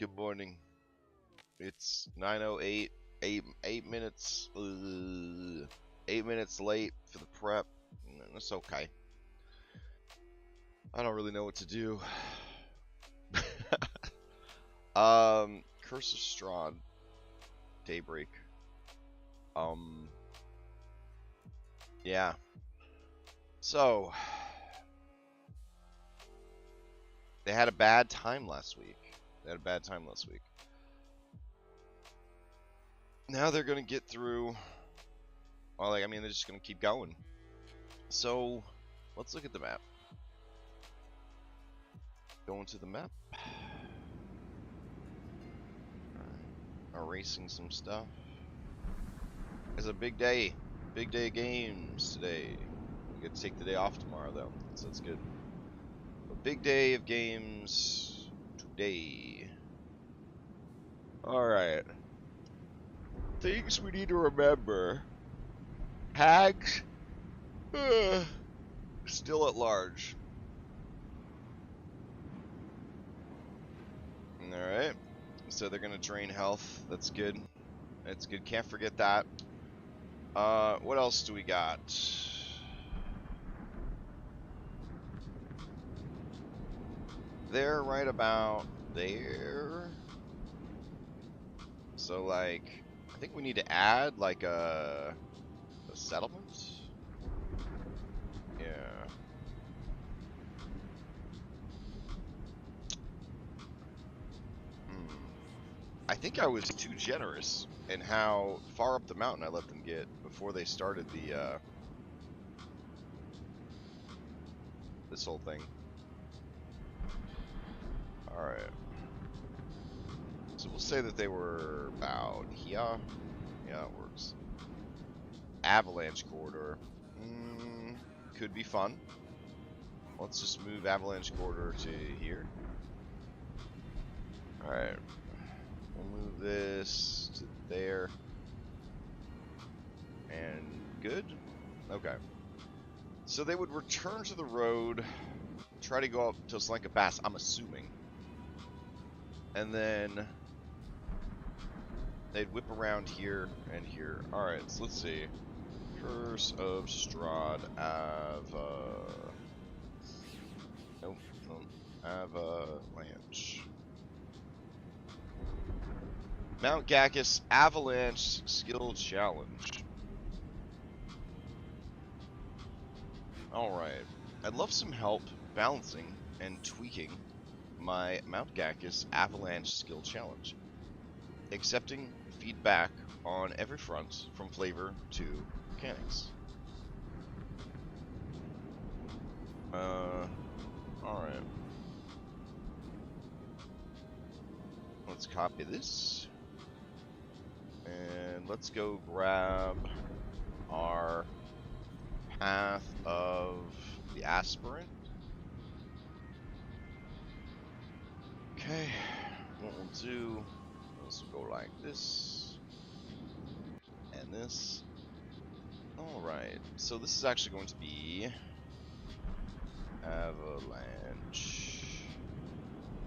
Good morning. It's 9:08. 8 minutes. 8 minutes late for the prep. It's okay. I don't really know what to do. Curse of Strahd. Daybreak. Yeah. So they had a bad time last week. Now they're gonna get through. Well, they're just gonna keep going. So let's look at the map. Going to the map. Erasing some stuff. It's a big day. Big day of games today. We get to take the day off tomorrow, though, so that's good. A big day of games today. Alright. Things we need to remember. Hags. Still at large. Alright. So they're going to drain health. That's good. That's good. Can't forget that. What else do we got? They're right about there. So, like, I think we need to add, like, a settlement? Yeah. I think I was too generous in how far up the mountain I let them get before they started the, this whole thing. Alright. So we'll say that they were about here. Yeah, it works. Avalanche corridor. Could be fun. Let's just move Avalanche corridor to here. Alright. We'll move this to there. And good? Okay. So they would return to the road, try to go up to Slanka Pass, I'm assuming. And then they'd whip around here and here. Alright, so let's see. Curse of Strahd, nope, Avalanche. Mount Gacchus Avalanche Skill Challenge. Alright. I'd love some help balancing and tweaking my Mount Gacchus Avalanche Skill Challenge. Accepting feedback on every front, from flavor to mechanics. Alright. Let's copy this. And let's go grab our path of the aspirant. Okay, what we'll do is we'll go like this and this. Alright, so this is actually going to be Avalanche.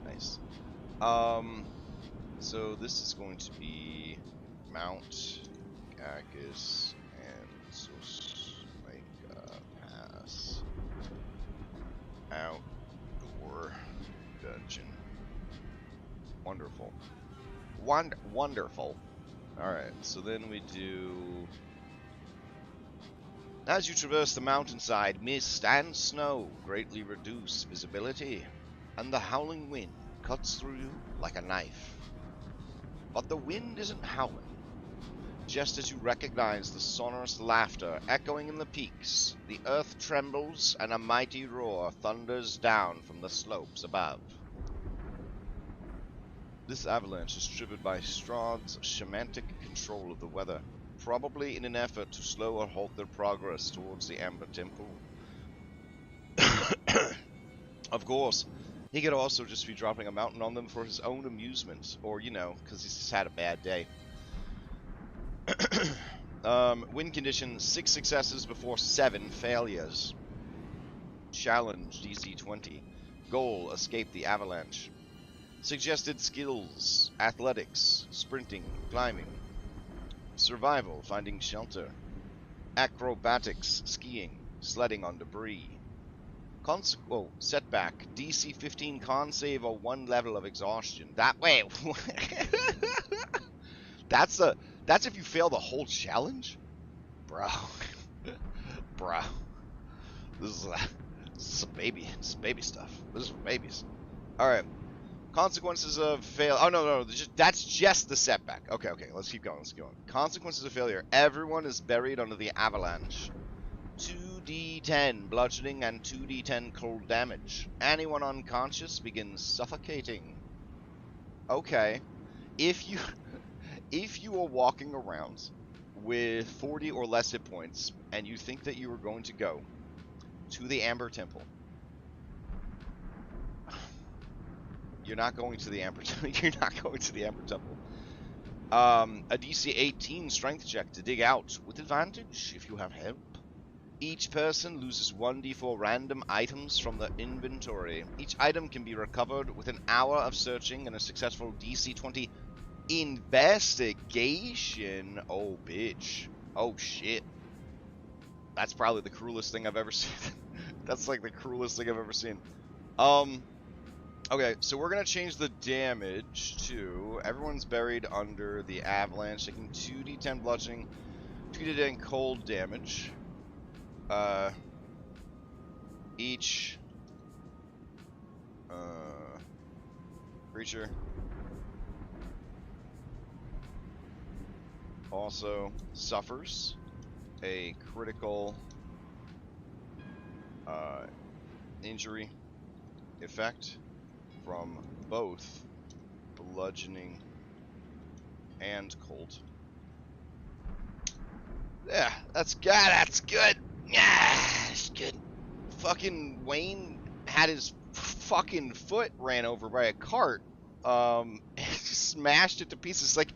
Nice. So this is going to be Mount Gacchus and Slanka Pass Outdoor Dungeon. Wonderful. Wonderful. Alright, so then we do... As you traverse the mountainside, mist and snow greatly reduce visibility, and the howling wind cuts through you like a knife. But the wind isn't howling. Just as you recognize the sonorous laughter echoing in the peaks, the earth trembles and a mighty roar thunders down from the slopes above. This avalanche is triggered by Strahd's shamanic control of the weather, probably in an effort to slow or halt their progress towards the Amber Temple. Of course, he could also just be dropping a mountain on them for his own amusement, or, you know, because he's just had a bad day. Win condition, 6 successes before 7 failures. Challenge, DC 20. Goal, escape the avalanche. Suggested skills: athletics, sprinting, climbing, survival, finding shelter, acrobatics, skiing, sledding on debris. Setback: DC 15 con save or 1 level of exhaustion. Wait, that's if you fail the whole challenge, bro. Bro, this is some baby stuff. This is for babies. All right. Consequences of fail. Oh no, that's just the setback. Okay, let's keep going. Consequences of failure. Everyone is buried under the avalanche. 2d10 bludgeoning and 2d10 cold damage. Anyone unconscious begins suffocating. Okay, if you are walking around with 40 or less hit points and you think that you are going to go to the Amber Temple, you're not going to the Amber Temple. You're not going to the Amber Temple. A DC 18 strength check to dig out with advantage if you have help. Each person loses 1d4 random items from the inventory. Each item can be recovered with an hour of searching and a successful DC 20 investigation. Oh, bitch. Oh, shit. That's probably the cruelest thing I've ever seen. That's like the cruelest thing I've ever seen. Okay, so we're going to change the damage to everyone's buried under the avalanche, taking 2d10 bludgeoning, 2d10 cold damage. Each creature also suffers a critical injury effect from both bludgeoning and cold. Yeah, that's good. Yeah, that's good. Fucking Wayne had his fucking foot ran over by a cart. And smashed it to pieces. Like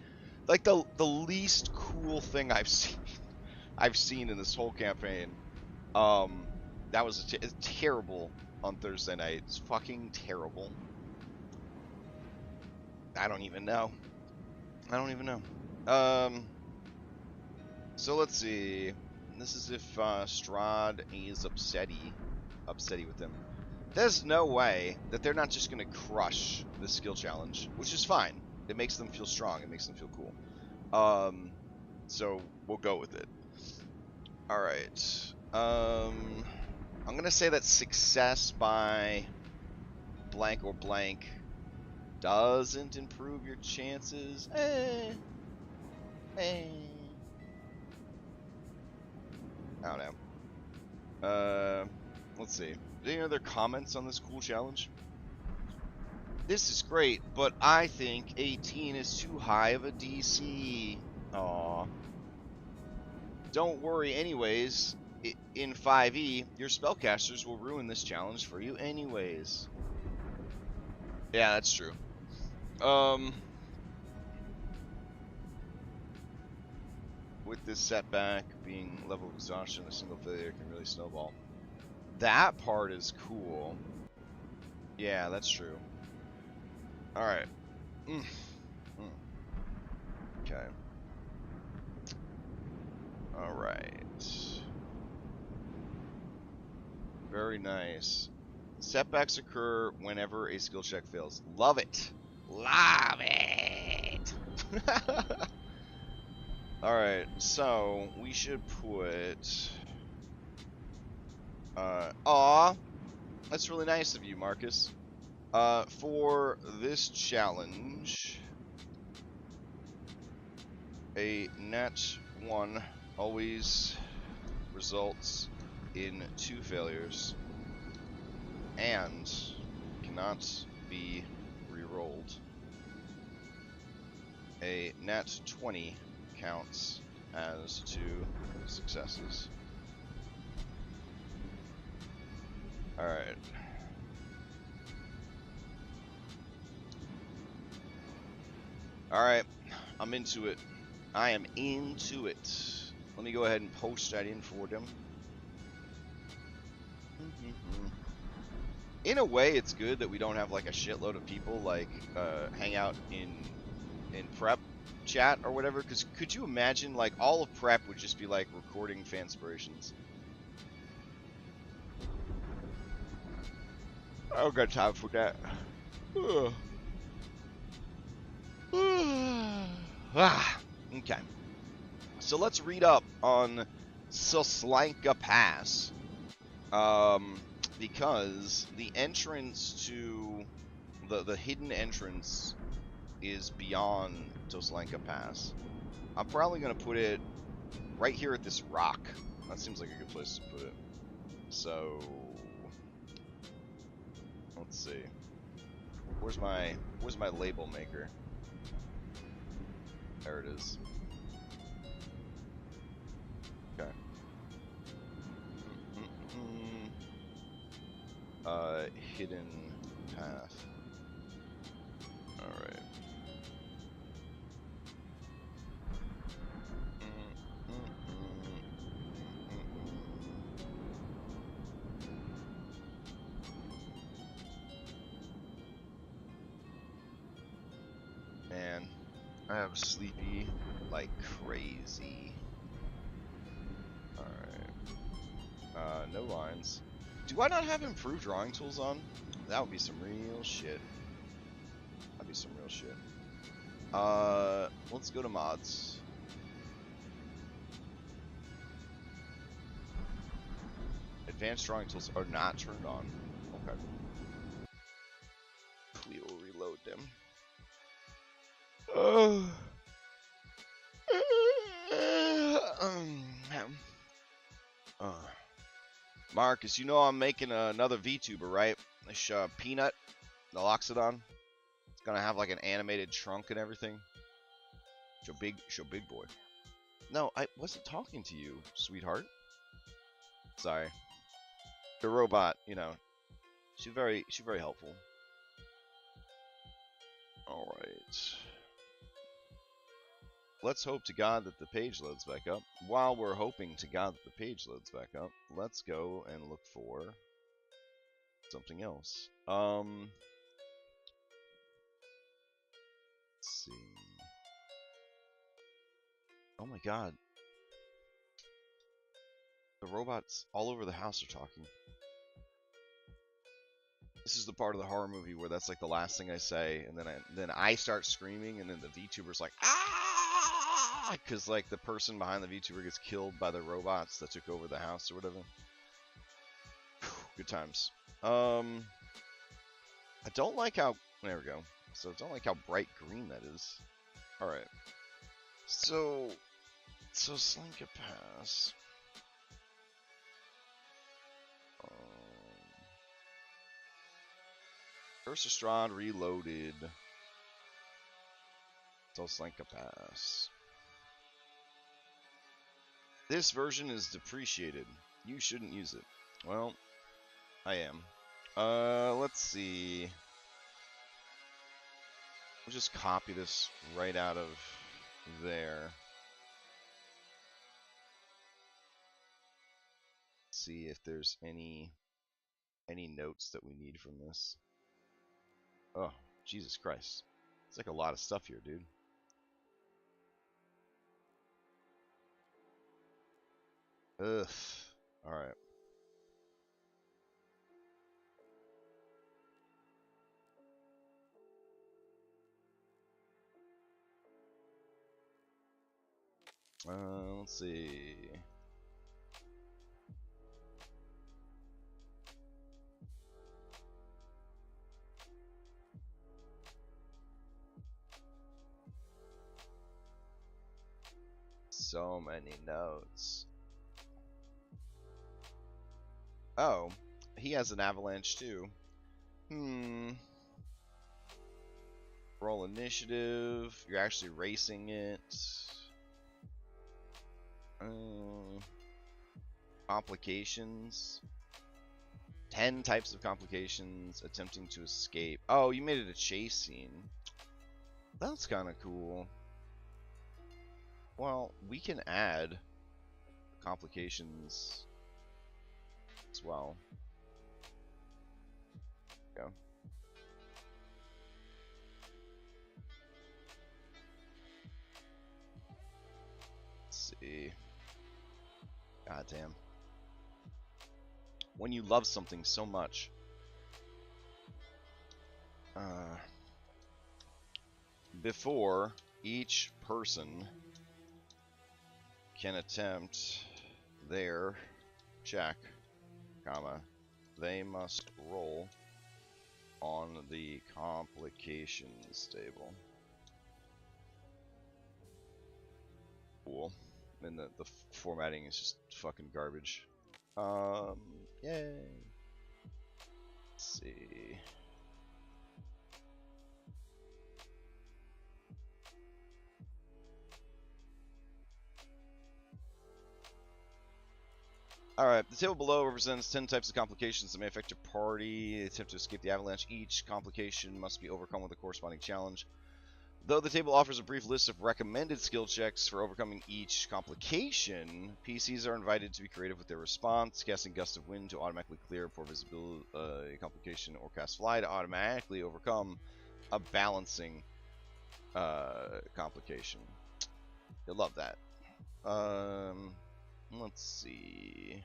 the least cool thing I've seen in this whole campaign. That was terrible on Thursday night. It's fucking terrible. I don't even know. So let's see. This is if Strahd is upsetty with them. There's no way that they're not just going to crush the skill challenge, which is fine. It makes them feel strong. It makes them feel cool. So we'll go with it. All right. I'm going to say that success by blank or blank doesn't improve your chances. I don't know. Let's see. Any other comments on this cool challenge? This is great, but I think 18 is too high of a DC. Aw. Don't worry anyways. In 5e, your spellcasters will ruin this challenge for you anyways. Yeah, that's true. With this setback being level of exhaustion, a single failure can really snowball. That part is cool. Yeah, that's true. Alright. Okay. Alright. Very nice. Setbacks occur whenever a skill check fails. Love it. Love it. Alright, so we should put... aw, that's really nice of you, Marcus. For this challenge, a nat 1 always results in 2 failures and cannot be re-rolled. A nat 20 counts as 2 successes. Alright. Alright, I'm into it. I am into it. Let me go ahead and post that in for them. in a way, it's good that we don't have like a shitload of people like hang out in prep chat or whatever. Because could you imagine like all of prep would just be like recording fanspirations? I don't got time for that. Okay. So let's read up on Soslanka Pass. Because the entrance to the hidden entrance is beyond Toslanka Pass. I'm probably gonna put it right here at this rock. That seems like a good place to put it. So let's see. Where's my label maker? There it is. Okay. Hidden path. Alright. Man, I am sleepy like crazy. Alright. No lines. Do I not have improved drawing tools on? That would be some real shit. That'd be some real shit. Let's go to mods. Advanced drawing tools are not turned on. Okay. We will reload them. Marcus, you know I'm making another VTuber, right? This Peanut, the Loxodon. It's gonna have like an animated trunk and everything. Show big boy. No, I wasn't talking to you, sweetheart. Sorry. The robot, you know, she's very helpful. All right. Let's hope to God that the page loads back up. While we're hoping to God that the page loads back up, let's go and look for something else. Let's see. Oh my God. The robots all over the house are talking. This is the part of the horror movie where that's like the last thing I say, and then I start screaming, and then the VTuber's like, ah, because like the person behind the VTuber gets killed by the robots that took over the house or whatever. Good times. I don't like how. There we go. So I don't like how bright green that is. All right. So Slinka Pass. First Strahd reloaded. Slinka Pass. This version is depreciated. You shouldn't use it. Well, I am. Let's see. We'll just copy this right out of there. See if there's any notes that we need from this. Oh, Jesus Christ. It's like a lot of stuff here, dude. Ugh. Alright. Let's see. So many notes. Oh, he has an avalanche too. Roll initiative. You're actually racing it. Complications. 10 types of complications. Attempting to escape. Oh, you made it a chase scene. That's kind of cool. Well, we can add complications as well. we go. Let's see. God damn. When you love something so much, before each person can attempt their check, comma, they must roll on the complications table. Cool. And the formatting is just fucking garbage. Yay. Let's see. Alright, the table below represents 10 types of complications that may affect your party. Attempt to escape the avalanche. Each complication must be overcome with a corresponding challenge. Though the table offers a brief list of recommended skill checks for overcoming each complication, PCs are invited to be creative with their response, casting Gust of Wind to automatically clear poor visibility complication, or cast Fly to automatically overcome a balancing complication. You'll love that. Let's see.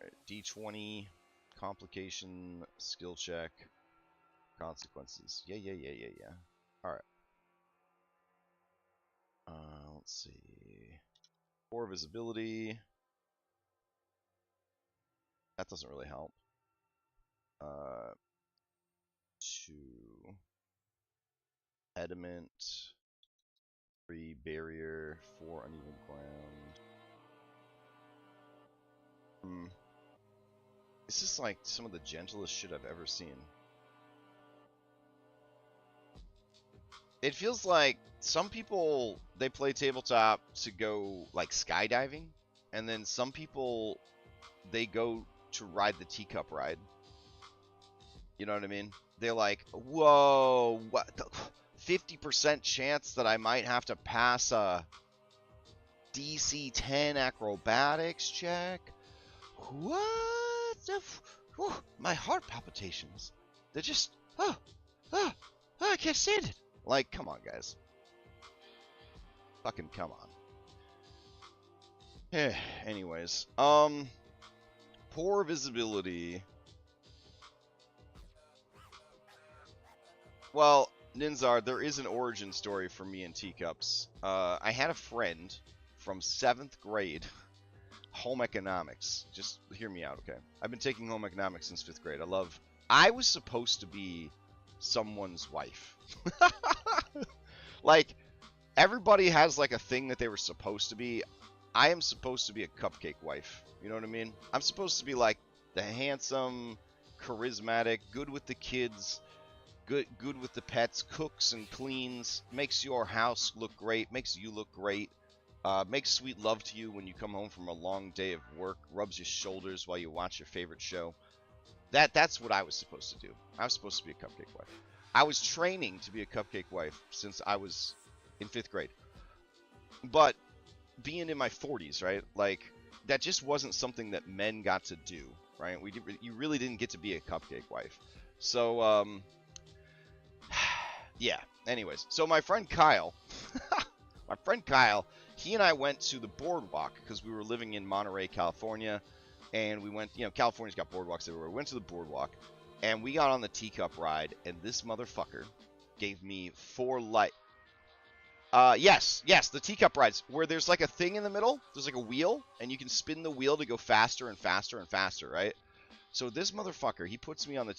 Right, D20, complication, skill check, consequences. Yeah. Alright. Let's see. Poor visibility. That doesn't really help. 2. Pediment. 3. Barrier. 4. Uneven ground. This is like some of the gentlest shit I've ever seen. It feels like some people, they play tabletop to go like skydiving, and then some people, they go to ride the teacup ride. You know what I mean? They're like, whoa, what? 50% chance that I might have to pass a DC 10 acrobatics check? What the my heart palpitations. They're just, I can't stand it. Like, come on, guys. Fucking come on. Anyways, poor visibility. Well, Ninzar, there is an origin story for me and teacups. I had a friend from 7th grade, home economics. Just hear me out, okay? I've been taking home economics since 5th grade. I was supposed to be someone's wife. Like, everybody has like a thing that they were supposed to be. I am supposed to be a cupcake wife. You know what I mean? I'm supposed to be like the handsome, charismatic, good with the kids, good with the pets, cooks and cleans, makes your house look great, makes you look great, makes sweet love to you when you come home from a long day of work, rubs your shoulders while you watch your favorite show. That's what I was supposed to do. I was supposed to be a cupcake wife. I was training to be a cupcake wife since I was in 5th grade. But being in my 40s, right? Like, that just wasn't something that men got to do, right? You really didn't get to be a cupcake wife. So, yeah. Anyways, so my friend Kyle, he and I went to the boardwalk because we were living in Monterey, California. And we went, California's got boardwalks everywhere. We went to the boardwalk, and we got on the teacup ride, and this motherfucker gave me 4 light. Yes, the teacup rides, where there's like a thing in the middle. There's like a wheel, and you can spin the wheel to go faster and faster and faster, right? So this motherfucker, he puts me on the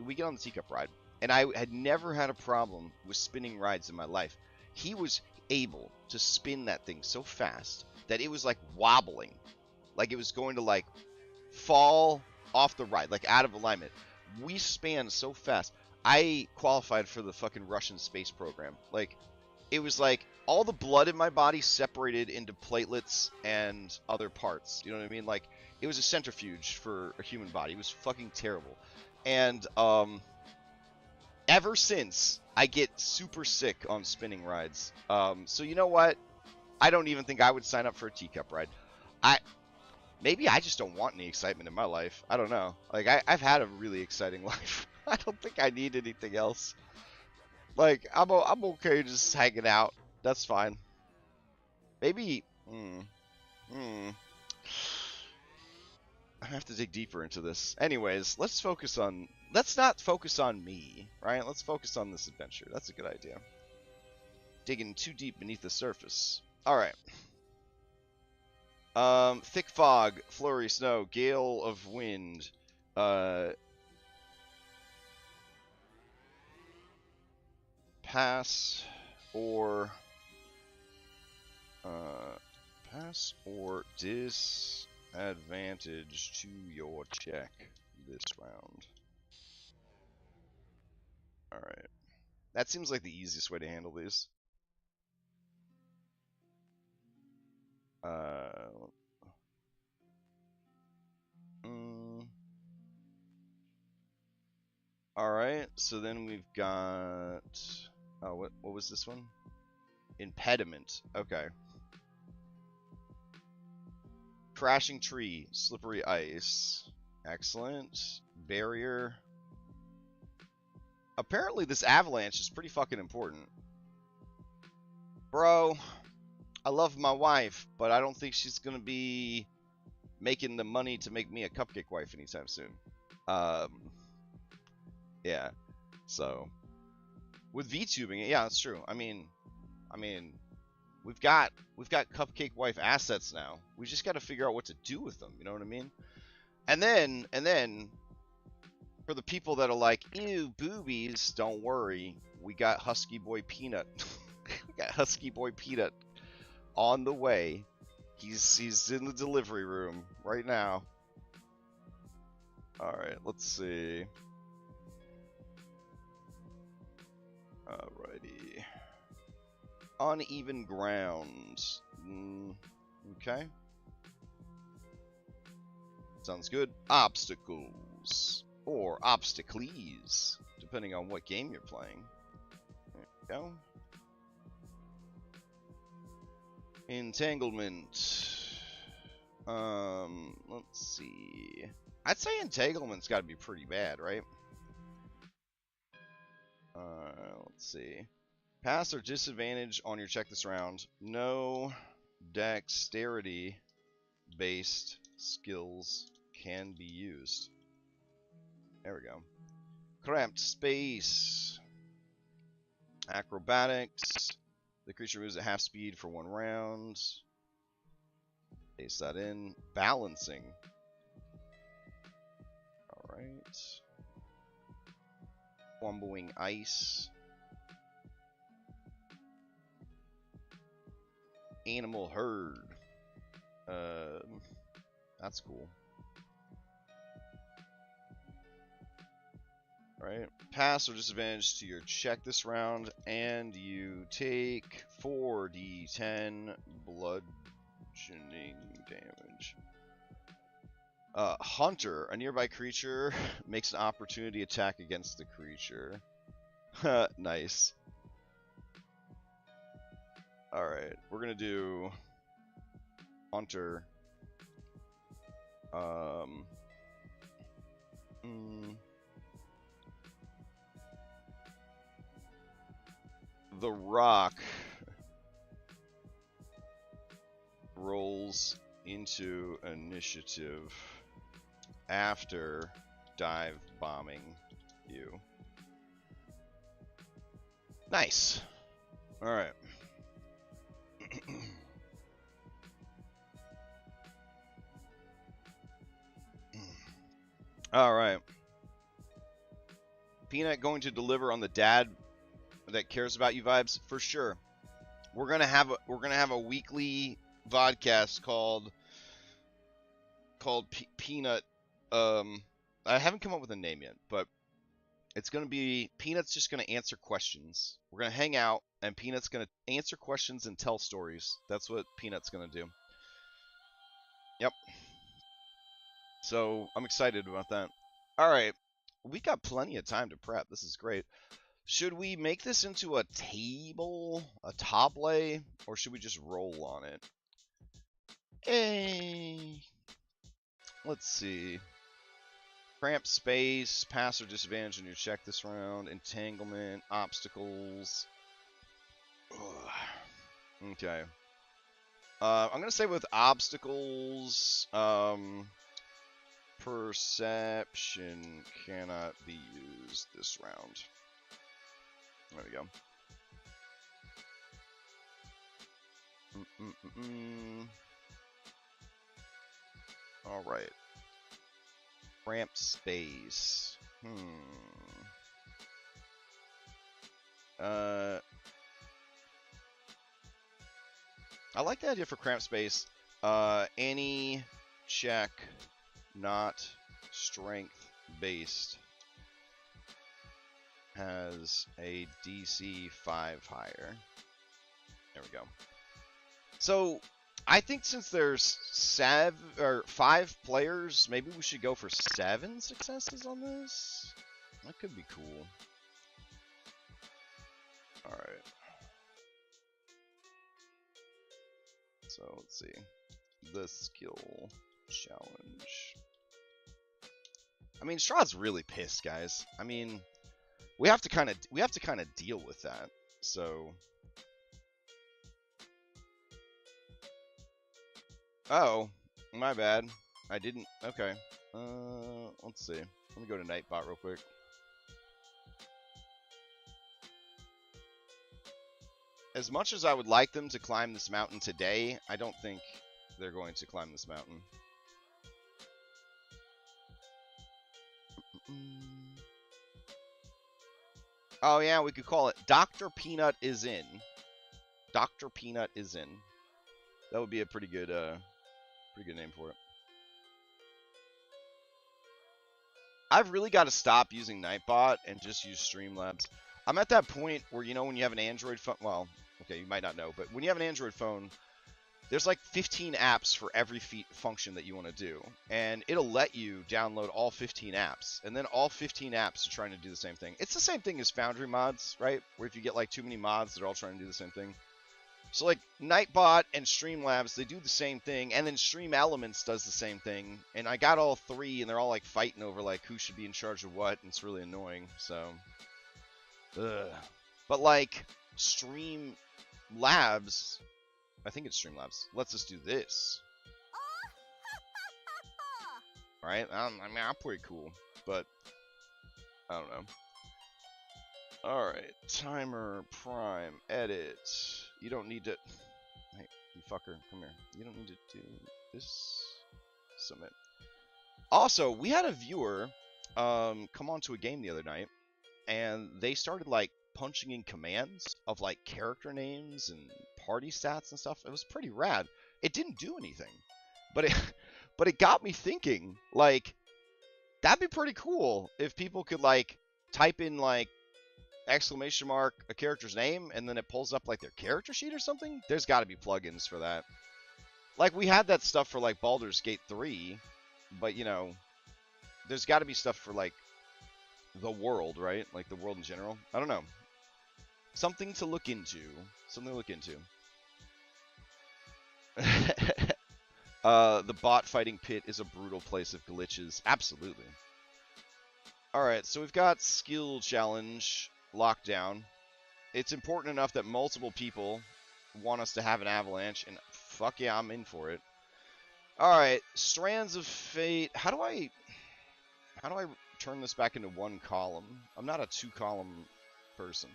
we get on the teacup ride, and I had never had a problem with spinning rides in my life. He was able to spin that thing so fast that it was like wobbling. Like it was going to like fall off the ride, like out of alignment. We spanned so fast. I qualified for the fucking Russian space program. Like, it was like all the blood in my body separated into platelets and other parts. You know what I mean? Like, it was a centrifuge for a human body. It was fucking terrible. And ever since, I get super sick on spinning rides. So you know what? I don't even think I would sign up for a teacup ride. Maybe I just don't want any excitement in my life. I don't know. Like, I've had a really exciting life. I don't think I need anything else. Like, I'm okay just hanging out. That's fine. Maybe. I have to dig deeper into this. Anyways, let's focus on. Let's not focus on me, right? Let's focus on this adventure. That's a good idea. Digging too deep beneath the surface. All right. Thick fog, flurry, snow, gale of wind. Pass or disadvantage to your check this round. All right. That seems like the easiest way to handle these. All right. So then we've got. Oh, what was this one? Impediment. Okay. Crashing tree, slippery ice. Excellent. Barrier. Apparently this avalanche is pretty fucking important. Bro, I love my wife, but I don't think she's gonna be making the money to make me a cupcake wife anytime soon. Yeah. So with VTubing, yeah, that's true. I mean, we've got cupcake wife assets now. We just got to figure out what to do with them. You know what I mean? And then for the people that are like, ew, boobies, don't worry. We got Husky Boy Peanut. We got Husky Boy Peanut on the way. He's in the delivery room right now. All right, let's see. Alrighty. Uneven ground. Okay. Sounds good. Obstacles. Or obstacles, depending on what game you're playing. There we go. Entanglement. Let's see. I'd say entanglement's got to be pretty bad, right? Let's see. Pass or disadvantage on your check this round. No dexterity-based skills can be used. There we go. Cramped space. Acrobatics. The creature moves at half speed for 1 round. Paste that in. Balancing. Alright. Womboing ice. Animal herd. That's cool. Alright. Pass or disadvantage to your check this round, and you take 4d10 bludgeoning damage. Hunter. A nearby creature makes an opportunity attack against the creature. Nice. Alright. We're gonna do Hunter. The rock rolls into initiative after dive bombing you. Nice. All right. All right. Peanut going to deliver on the dad that cares about you vibes for sure. We're gonna have a weekly vodcast called Peanut. I haven't come up with a name yet, but it's gonna be Peanut's just gonna answer questions. We're gonna hang out, and Peanut's gonna answer questions and tell stories. That's what Peanut's gonna do. Yep. So I'm excited about that. All right, we got plenty of time to prep. This is great. Should we make this into a table, a table, or should we just roll on it? Hey. Let's see. Cramped space, pass or disadvantage on your check this round. Entanglement, obstacles. Ugh. Okay. I'm gonna say with obstacles, perception cannot be used this round. There we go. All right. Cramped space. I like the idea for cramped space. Any check not strength based has a DC 5 higher. There we go. So I think since there's 5 players, maybe we should go for 7 successes on this. That could be cool. All right. So let's see. The skill challenge. I mean, Strahd's really pissed, guys. I mean, we have to kind of deal with that. So. Oh, my bad. I didn't. Okay. Let's see. Let me go to Nightbot real quick. As much as I would like them to climb this mountain today, I don't think they're going to climb this mountain. Oh yeah, we could call it Dr. Peanut is in. Dr. Peanut is in. That would be a pretty good name for it. I've really got to stop using Nightbot and just use Streamlabs. I'm at that point where, you know, when you have an Android phone, well, okay, you might not know, but when you have an Android phone, there's like 15 apps for every function that you want to do. And it'll let you download all 15 apps. And then all 15 apps are trying to do the same thing. It's the same thing as Foundry mods, right? Where if you get like too many mods, they're all trying to do the same thing. So like Nightbot and Streamlabs, they do the same thing, and then Stream Elements does the same thing. And I got all 3, and they're all like fighting over like who should be in charge of what, and it's really annoying. So, but like Streamlabs, I think it's Streamlabs, lets us do this. All right, I mean, I'm pretty cool, but I don't know. All right, timer, prime, edit. You don't need to. Hey, you fucker, come here. You don't need to do this. Submit. Also, we had a viewer come onto a game the other night, and they started like punching in commands of like character names and party stats and stuff. It was pretty rad. It didn't do anything, but it got me thinking. Like, that'd be pretty cool if people could like type in like exclamation mark a character's name and then it pulls up like their character sheet or something. There's got to be plugins for that. Like, we had that stuff for like Baldur's Gate 3, but you know, there's got to be stuff for like the world, right? Like the world in general. I don't know. Something to look into. Something to look into. The bot fighting pit is a brutal place of glitches. Absolutely. Alright, so we've got skill challenge lockdown. It's important enough that multiple people want us to have an avalanche, and fuck yeah, I'm in for it. Alright, Strands of Fate. How do I turn this back into one column? I'm not a 2-column person.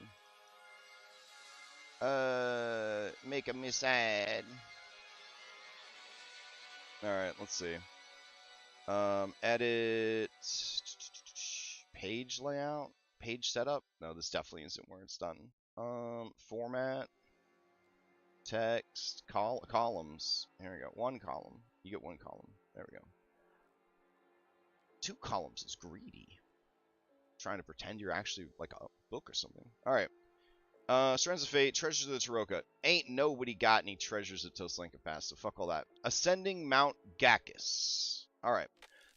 Making me sad. Alright, let's see. Edit page layout, page setup. No, this definitely isn't where it's done. Format, text, columns. Here we go. 1 column. You get 1 column. There we go. 2 columns is greedy. Trying to pretend you're actually like a book or something. All right. Strands of Fate, Treasures of the Taroka. Ain't nobody got any treasures at Toslanka Pass, so fuck all that. Ascending Mount Gakis. Alright.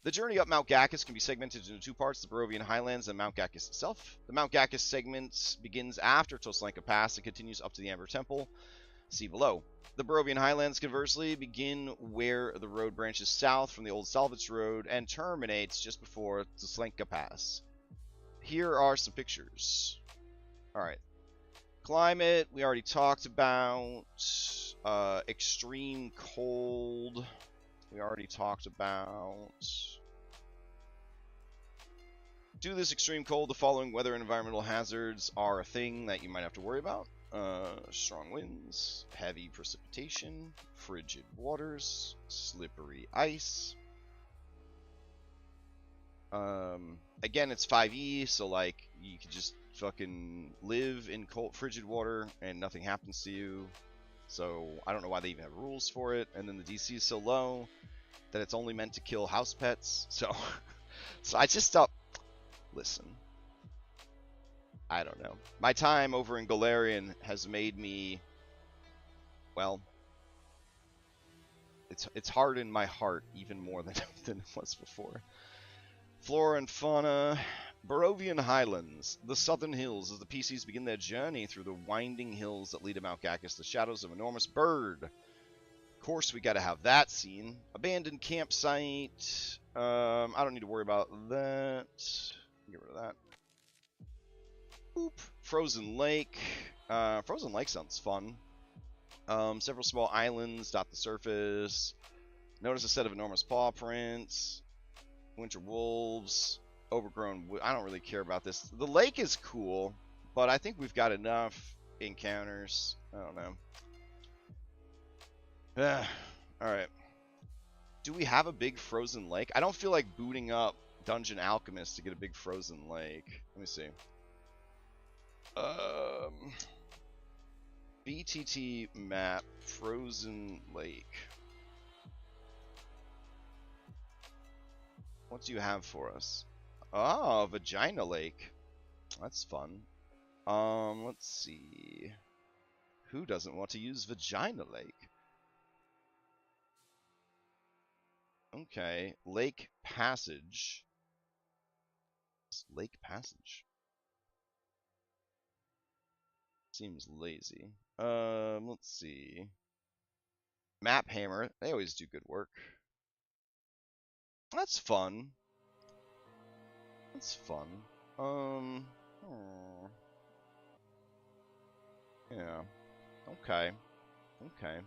The journey up Mount Gakis can be segmented into 2 parts, the Barovian Highlands and Mount Gakis itself. The Mount Gakis segment begins after Toslanka Pass and continues up to the Amber Temple. See below. The Barovian Highlands, conversely, begin where the road branches south from the old Salvage Road and terminates just before the Slenka Pass. Here are some pictures. Alright. Climate, we already talked about. Extreme cold, we already talked about. Due to this extreme cold, the following weather and environmental hazards are a thing that you might have to worry about. Strong winds, heavy precipitation, frigid waters, slippery ice. Again, it's 5e, so like you can just fucking live in cold, frigid water and nothing happens to you. So I don't know why they even have rules for it. And then the DC is so low that it's only meant to kill house pets. So, so I just stopped. Listen. I don't know. My time over in Galarian has made me, well, it's hardened my heart even more than it was before. Flora and fauna. Barovian Highlands, the southern hills, as the PCs begin their journey through the winding hills that lead to Mount Gacus, the shadows of enormous bird. Of course, we got to have that scene. Abandoned campsite. I don't need to worry about that. Get rid of that. Boop. Frozen Lake. Frozen Lake sounds fun. Several small islands dot the surface. Notice a set of enormous paw prints. Winter wolves. Overgrown. I don't really care about this. The lake is cool, but I think we've got enough encounters. I don't know. Alright. Do we have a big frozen lake? I don't feel like booting up Dungeon Alchemist to get a big frozen lake. Let me see. FVTT map, frozen lake. What do you have for us? Oh, Vagina Lake. That's fun. Let's see. Who doesn't want to use Vagina Lake? Okay, Lake Passage. Lake Passage. Seems lazy. Let's see. Map Hammer. They always do good work. That's fun. That's fun. Yeah. Okay. Okay.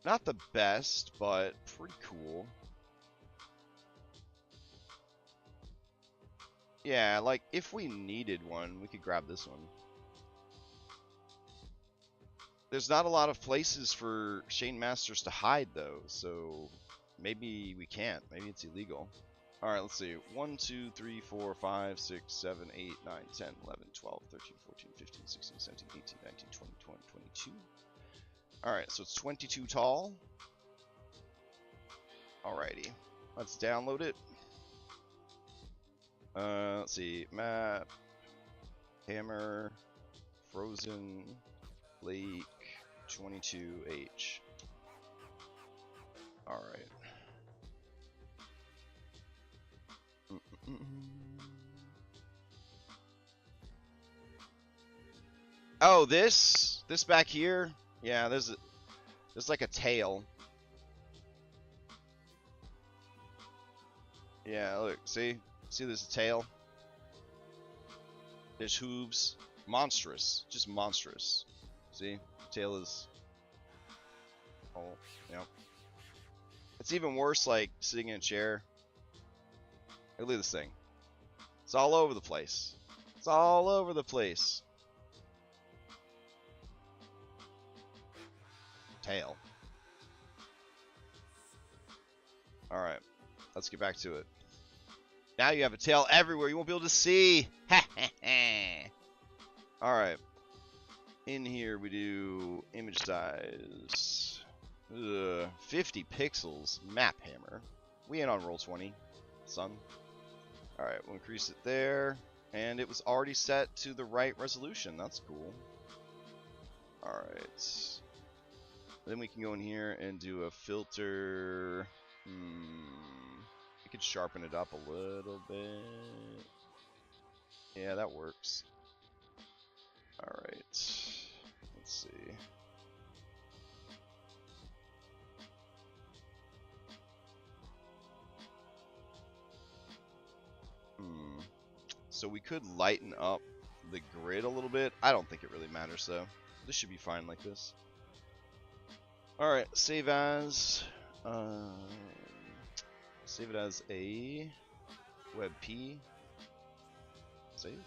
Not the best, but pretty cool. Yeah, like, if we needed one, we could grab this one. There's not a lot of places for Shane Masters to hide, though, so maybe we can't. Maybe it's illegal. Alright, let's see. 1, 2, 3, 4, 5, 6, 7, 8, 9, 10, 11, 12, 13, 14, 15, 16, 17, 18, 19, 20, 21, 22. Alright, so it's 22 tall. Alrighty. Let's download it. Let's see. Map. Hammer. Frozen. Lake. 22H. Alright. Oh, this back here? Yeah, there's like a tail. Yeah, look, see this tail? There's hooves. Monstrous, just monstrous. See, tail is. Oh, yep. It's even worse, like sitting in a chair. Look at this thing. It's all over the place. It's all over the place. Tail. Alright. Let's get back to it. Now you have a tail everywhere. You won't be able to see. Alright. In here we do image size. 50 pixels. Map hammer. We ain't on Roll20, son. Alright, we'll increase it there. And it was already set to the right resolution. That's cool. Alright. Then we can go in here and do a filter. We could sharpen it up a little bit. Yeah, that works. Alright. Let's So we could lighten up the grid a little bit. I don't think it really matters though. This should be fine like this. Alright, save as... save it as a WebP. Save.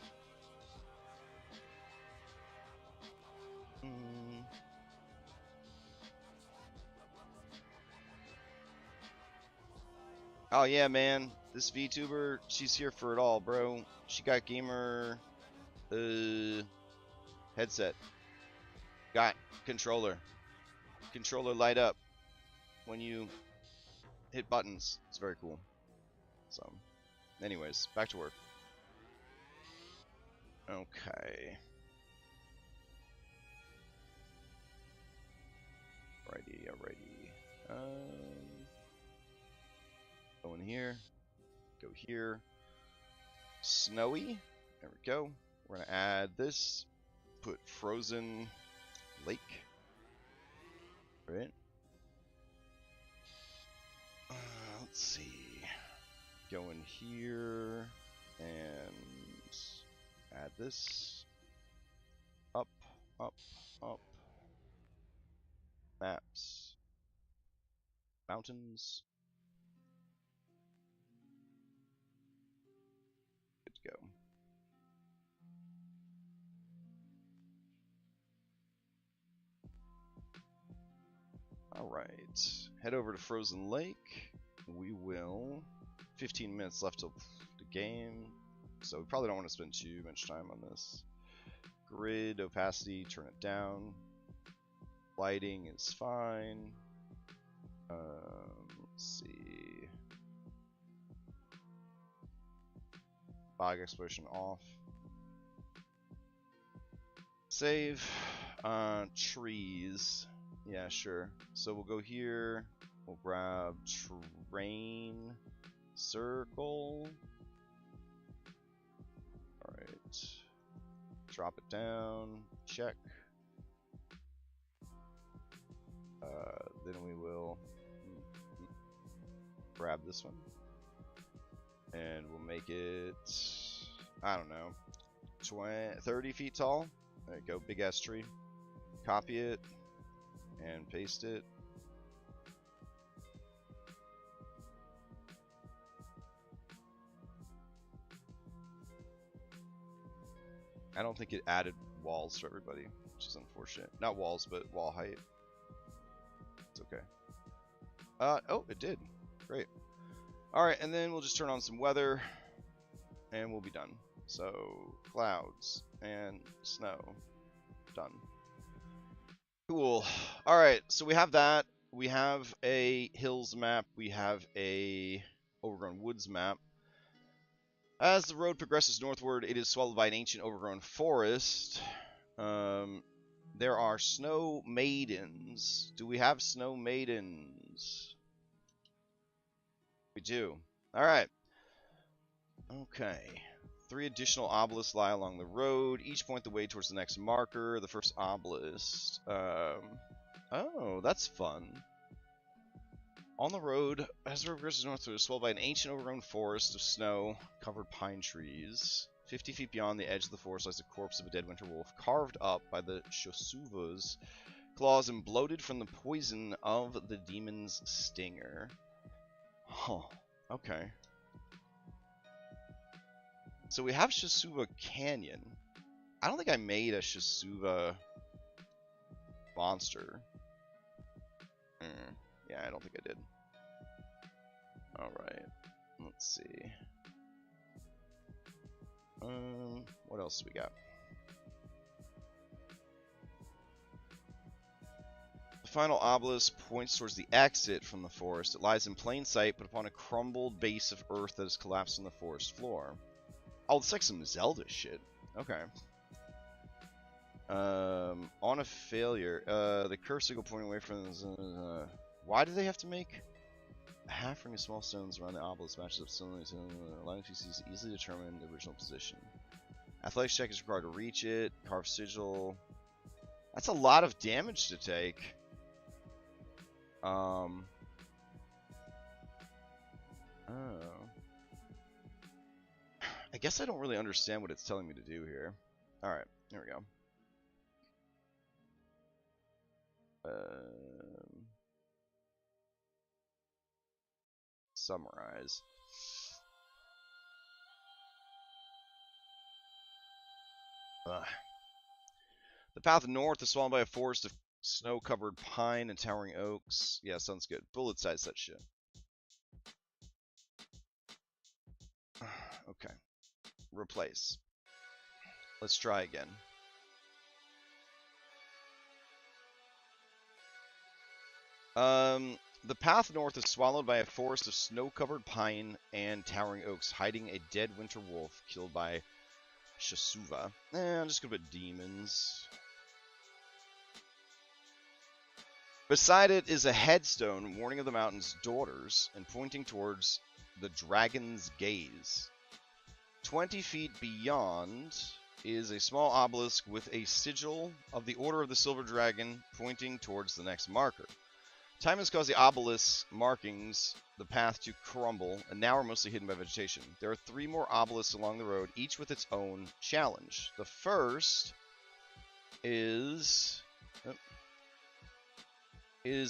Oh yeah, man. This VTuber, she's here for it all, bro. She got gamer headset. Got controller. Controller light up when you hit buttons. It's very cool. So, anyways, back to work. Okay. Alrighty. Go in here. Go here. Snowy. There we go. We're gonna add this. Put frozen lake. Right. Let's see. Go in here and add this. Up, up, up. Maps. Mountains. Good to go. Alright. Head over to Frozen Lake. We will... 15 minutes left till the game. So we probably don't want to spend too much time on this. Grid, opacity, turn it down. Lighting is fine. Let's see. Fog exploration off. Save. Trees. Yeah, sure. So we'll go here. We'll grab terrain circle. Alright. Drop it down. Check. Then we will grab this one. And we'll make it, I don't know, 30 feet tall. There you go, big ass tree. Copy it and paste it. I don't think it added walls for everybody, which is unfortunate. Not walls, but wall height. It's okay. Oh, it did. Great. Alright, and then we'll just turn on some weather, and we'll be done. So, clouds and snow. Done. Cool. Alright, so we have that. We have a hills map. We have a overgrown woods map. As the road progresses northward, it is swallowed by an ancient overgrown forest. There are snow maidens. Do we have snow maidens? We do. Alright. Okay. 3 additional obelisks lie along the road. Each point the way towards the next marker. The first obelisk. Oh, that's fun. On the road, as the road progresses northward, it is swallowed by an ancient overgrown forest of snow-covered pine trees. 50 feet beyond the edge of the forest lies the corpse of a dead winter wolf, carved up by the Shosuva's claws and bloated from the poison of the demon's stinger. Huh. Okay. So we have Shosuva Canyon. I don't think I made a Shosuva monster. Yeah, I don't think I did. Alright. Let's see. What else do we got? The final obelisk points towards the exit from the forest. It lies in plain sight, but upon a crumbled base of earth that has collapsed on the forest floor. Oh, it's like some Zelda shit. Okay. On a failure, the curve signal pointing away from why do they have to make a half ring of small stones around the obelisk matches up similarly to allowing PCs to easily determine the original position. Athletics check is required to reach it. Carved sigil. That's a lot of damage to take. Oh. I guess I don't really understand what it's telling me to do here. Alright, here we go. Summarize. The path north is swallowed by a forest of snow-covered pine and towering oaks. Yeah, sounds good. Bullet size that shit. Okay. Replace. Let's try again. The path north is swallowed by a forest of snow-covered pine and towering oaks, hiding a dead winter wolf killed by Shasuva. I'm just gonna put demons. Beside it is a headstone warning of the mountain's daughters and pointing towards the dragon's gaze. 20 feet beyond is a small obelisk with a sigil of the Order of the Silver Dragon pointing towards the next marker. Time has caused the obelisk's markings, the path to crumble, and now are mostly hidden by vegetation. There are 3 more obelisks along the road, each with its own challenge. The first is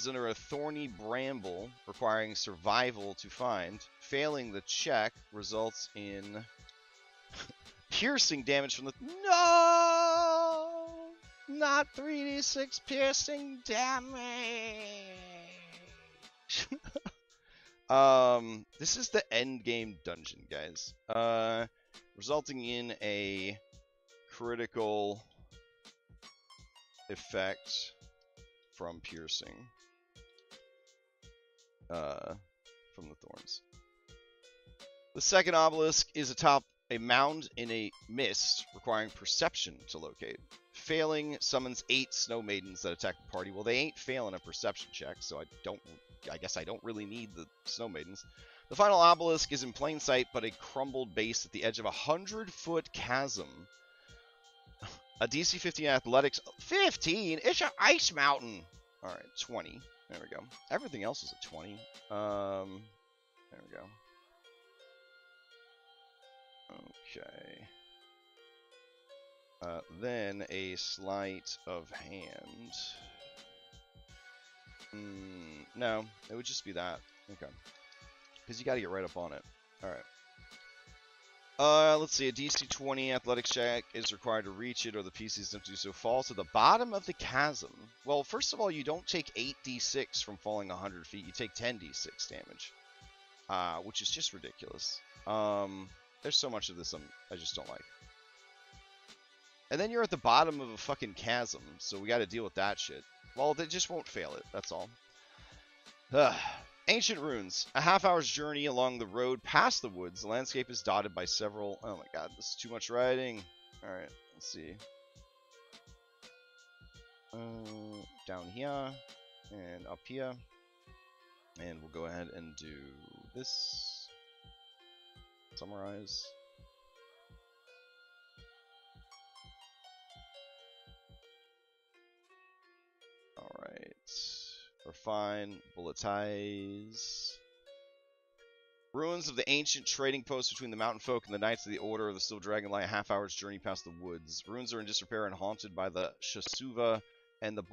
under a thorny bramble, requiring survival to find. Failing the check results in piercing damage from the... No! Not 3d6 piercing damage! This is the end game dungeon, guys. Resulting in a critical effect from piercing from the thorns. The second obelisk is atop a mound in a mist, requiring perception to locate. Failing summons 8 snow maidens that attack the party. Well, they ain't failing a perception check, so I guess I don't really need the snow maidens. The final obelisk is in plain sight, but a crumbled base at the edge of a 100-foot chasm. A DC 15 athletics. 15? It's an ice mountain. All right, 20. There we go. Everything else is a 20. There we go. Okay. Then a sleight of hand. No, it would just be that. Okay. Because you got to get right up on it. Alright. Let's see. A DC 20 athletics check is required to reach it, or the PCs don't do so. Fall to the bottom of the chasm. Well, first of all, you don't take 8d6 from falling 100 feet. You take 10d6 damage. Which is just ridiculous. There's so much of this I just don't like. And then you're at the bottom of a fucking chasm, so we gotta deal with that shit. Well, they just won't fail it, that's all. Ancient ruins. A half-hour's journey along the road past the woods. The landscape is dotted by several... Oh my god, this is too much riding. Alright, let's see. Down here, and up here. And we'll go ahead and do this. Summarize. Alright. Refine. Bulletize. Ruins of the ancient trading post between the mountain folk and the Knights of the Order of the Silver Dragon lie a half-hour's journey past the woods. Ruins are in disrepair and haunted by the Shasuva and the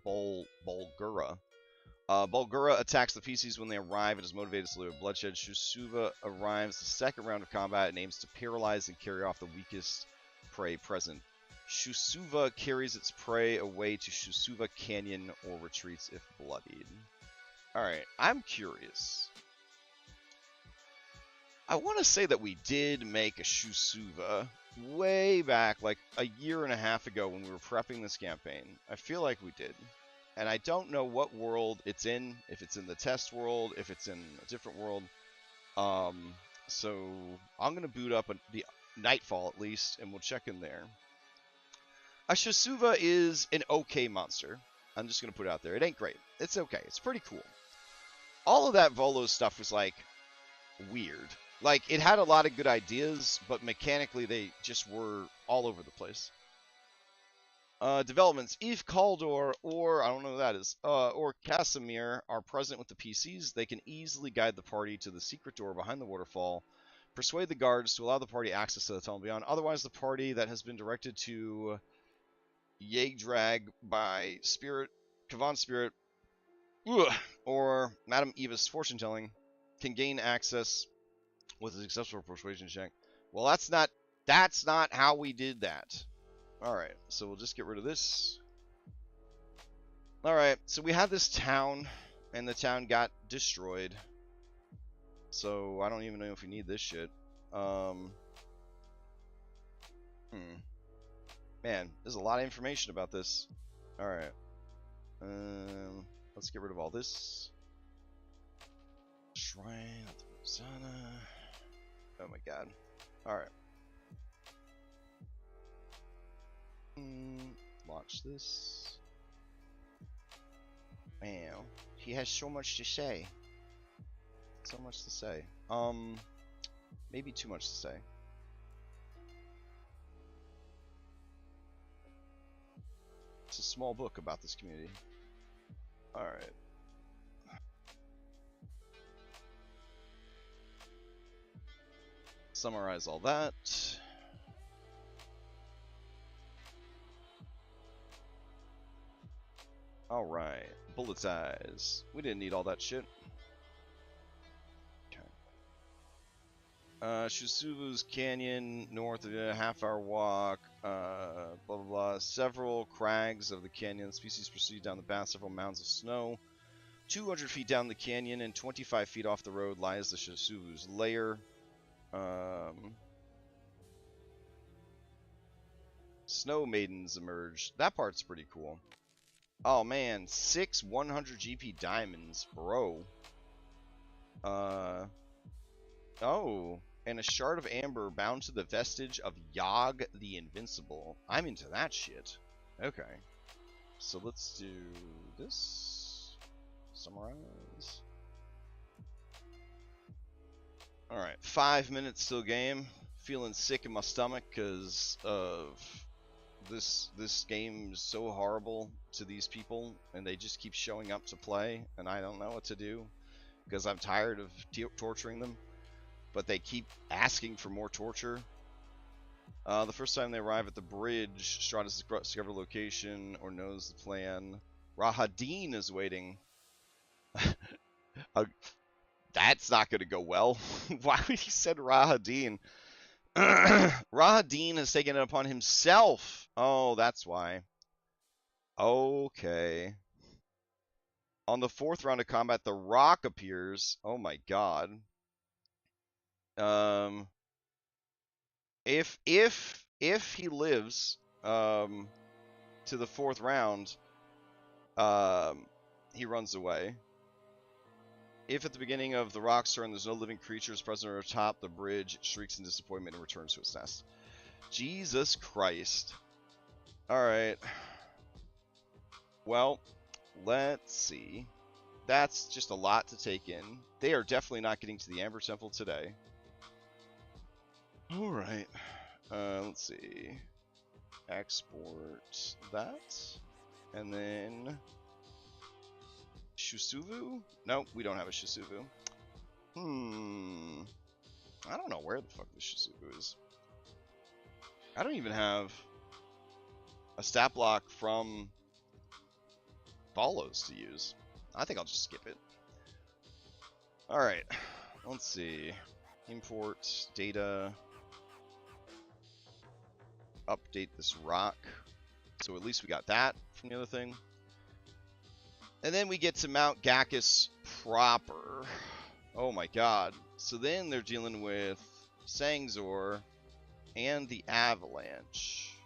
Bulgura. Bulgura attacks the PCs when they arrive and is motivated to slay bloodshed. Shasuva arrives the second round of combat and aims to paralyze and carry off the weakest prey present. Shasuva carries its prey away to Shasuva Canyon or retreats if bloodied. Alright, I'm curious. I want to say that we did make a Shasuva way back, like a year and a half ago when we were prepping this campaign. I feel like we did. And I don't know what world it's in, if it's in the test world, if it's in a different world. So I'm going to boot up the Nightfall at least, and we'll check in there. A Shasuva is an okay monster. I'm just going to put it out there. It ain't great. It's okay. It's pretty cool. All of that Volo stuff was, like, weird. Like, it had a lot of good ideas, but mechanically they just were all over the place. Developments. If Kaldor or, I don't know who that is, or Casimir are present with the PCs, they can easily guide the party to the secret door behind the waterfall, Persuade the guards to allow the party access to the tunnel beyond. Otherwise, the party that has been directed to Yagdrag by Spirit, Kavan Spirit, or Madame Eva's fortune telling can gain access with a successful persuasion check. Well, that's not how we did that. Alright, so we'll just get rid of this. Alright, so we had this town, and the town got destroyed. So I don't even know if we need this shit. Man, there's a lot of information about this. Alright. Let's get rid of all this. Shrine of the Rosanna. Oh my god. Alright. Launch this. Wow. He has so much to say. So much to say. Maybe too much to say. It's a small book about this community. Alright. Summarize all that. Alright. Bullet's eyes. We didn't need all that shit. Shusubu's Canyon, north of a half-hour walk, blah blah blah. Several crags of the canyon species proceed down the path, several mounds of snow. 200 feet down the canyon and 25 feet off the road lies the Shusubu's lair. Snow maidens emerge. That part's pretty cool. Oh man, 6 100 GP diamonds, bro. Oh, and a shard of amber bound to the vestige of Yog the Invincible. I'm into that shit. Okay. So let's do this. Summarize. Alright, 5 minutes till game. Feeling sick in my stomach because of this game is so horrible to these people, and they just keep showing up to play, and I don't know what to do because I'm tired of torturing them. But they keep asking for more torture. The first time they arrive at the bridge, Strahd has discovered a location or knows the plan. Rahadin is waiting. That's not going to go well. Why would he send Rahadin? Rahadin has taken it upon himself. Oh, that's why. Okay. On the 4th round of combat, the rock appears. Oh my god. If he lives to the 4th round, he runs away. If at the beginning of the rock's turn there's no living creatures present atop the bridge, it shrieks in disappointment and returns to its nest. Jesus Christ. Alright. Well, let's see. That's just a lot to take in. They are definitely not getting to the Amber Temple today. Alright. Let's see. Export that. And then Shusuvu? Nope, we don't have a Shusuvu. I don't know where the fuck the Shusuvu is. I don't even have a stat block from follows to use. I think I'll just skip it. Alright. Let's see. Import data. Update this rock. So at least we got that from the other thing. And then we get to Mount Gacchus proper. Oh my god. So then they're dealing with Sangzor and the Avalanche.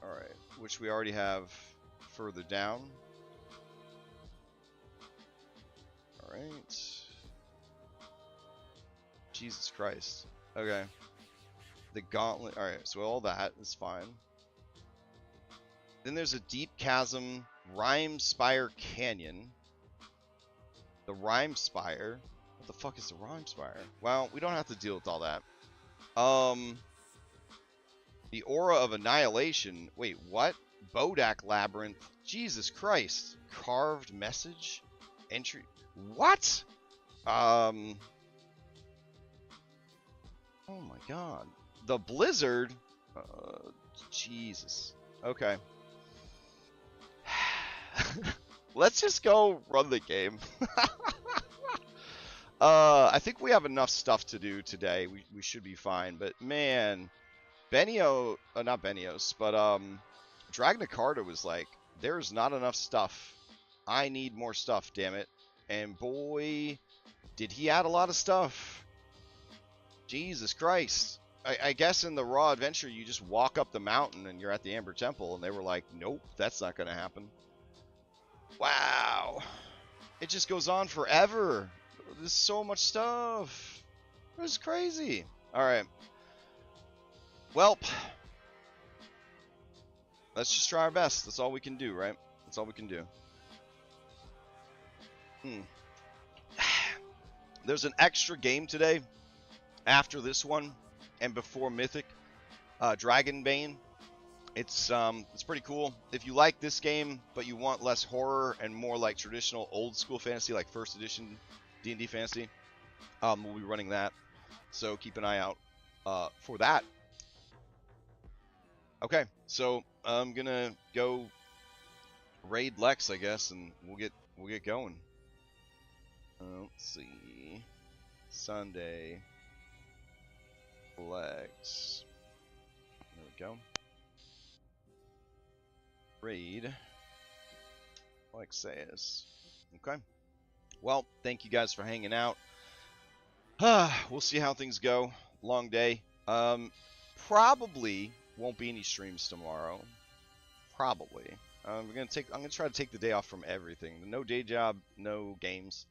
Alright, which we already have further down. Alright. Jesus Christ. Okay. The Gauntlet. Alright, so all that is fine. Then there's a Deep Chasm Rime Spire Canyon. The Rime Spire? What the fuck is the Rime Spire? Well, we don't have to deal with all that. The Aura of Annihilation. Wait, what? Bodak Labyrinth. Jesus Christ. Carved Message? Entry. What? Oh my god. The blizzard? Jesus. Okay. Let's just go run the game. I think we have enough stuff to do today. We should be fine. But man, Benio, not Benios, but Dragna Carta was like, there's not enough stuff. I need more stuff, damn it. And boy, did he add a lot of stuff. Jesus Christ. I guess in the Raw Adventure, you just walk up the mountain and you're at the Amber Temple, and they were like, nope, that's not going to happen. Wow. It just goes on forever. There's so much stuff. This is crazy. All right. Well, let's just try our best. That's all we can do, right? That's all we can do. There's an extra game today after this one and before Mythic, Dragonbane. It's pretty cool. If you like this game, but you want less horror and more like traditional old school fantasy, like first edition D&D fantasy, we'll be running that. So keep an eye out for that. Okay, so I'm gonna go raid Lex, I guess, and we'll get going. Let's see, Sunday, Lex. There we go. Raid Lex says. Okay. Well, thank you guys for hanging out. We'll see how things go. Long day. Probably won't be any streams tomorrow. Probably. I'm gonna try to take the day off from everything. No day job, no games.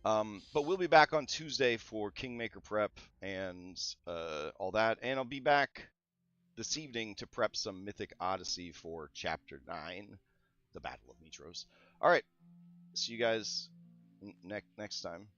But we'll be back on Tuesday for Kingmaker prep and all that, and I'll be back this evening to prep some Mythic Odyssey for Chapter 9, the Battle of Mitros. All right, see you guys next time.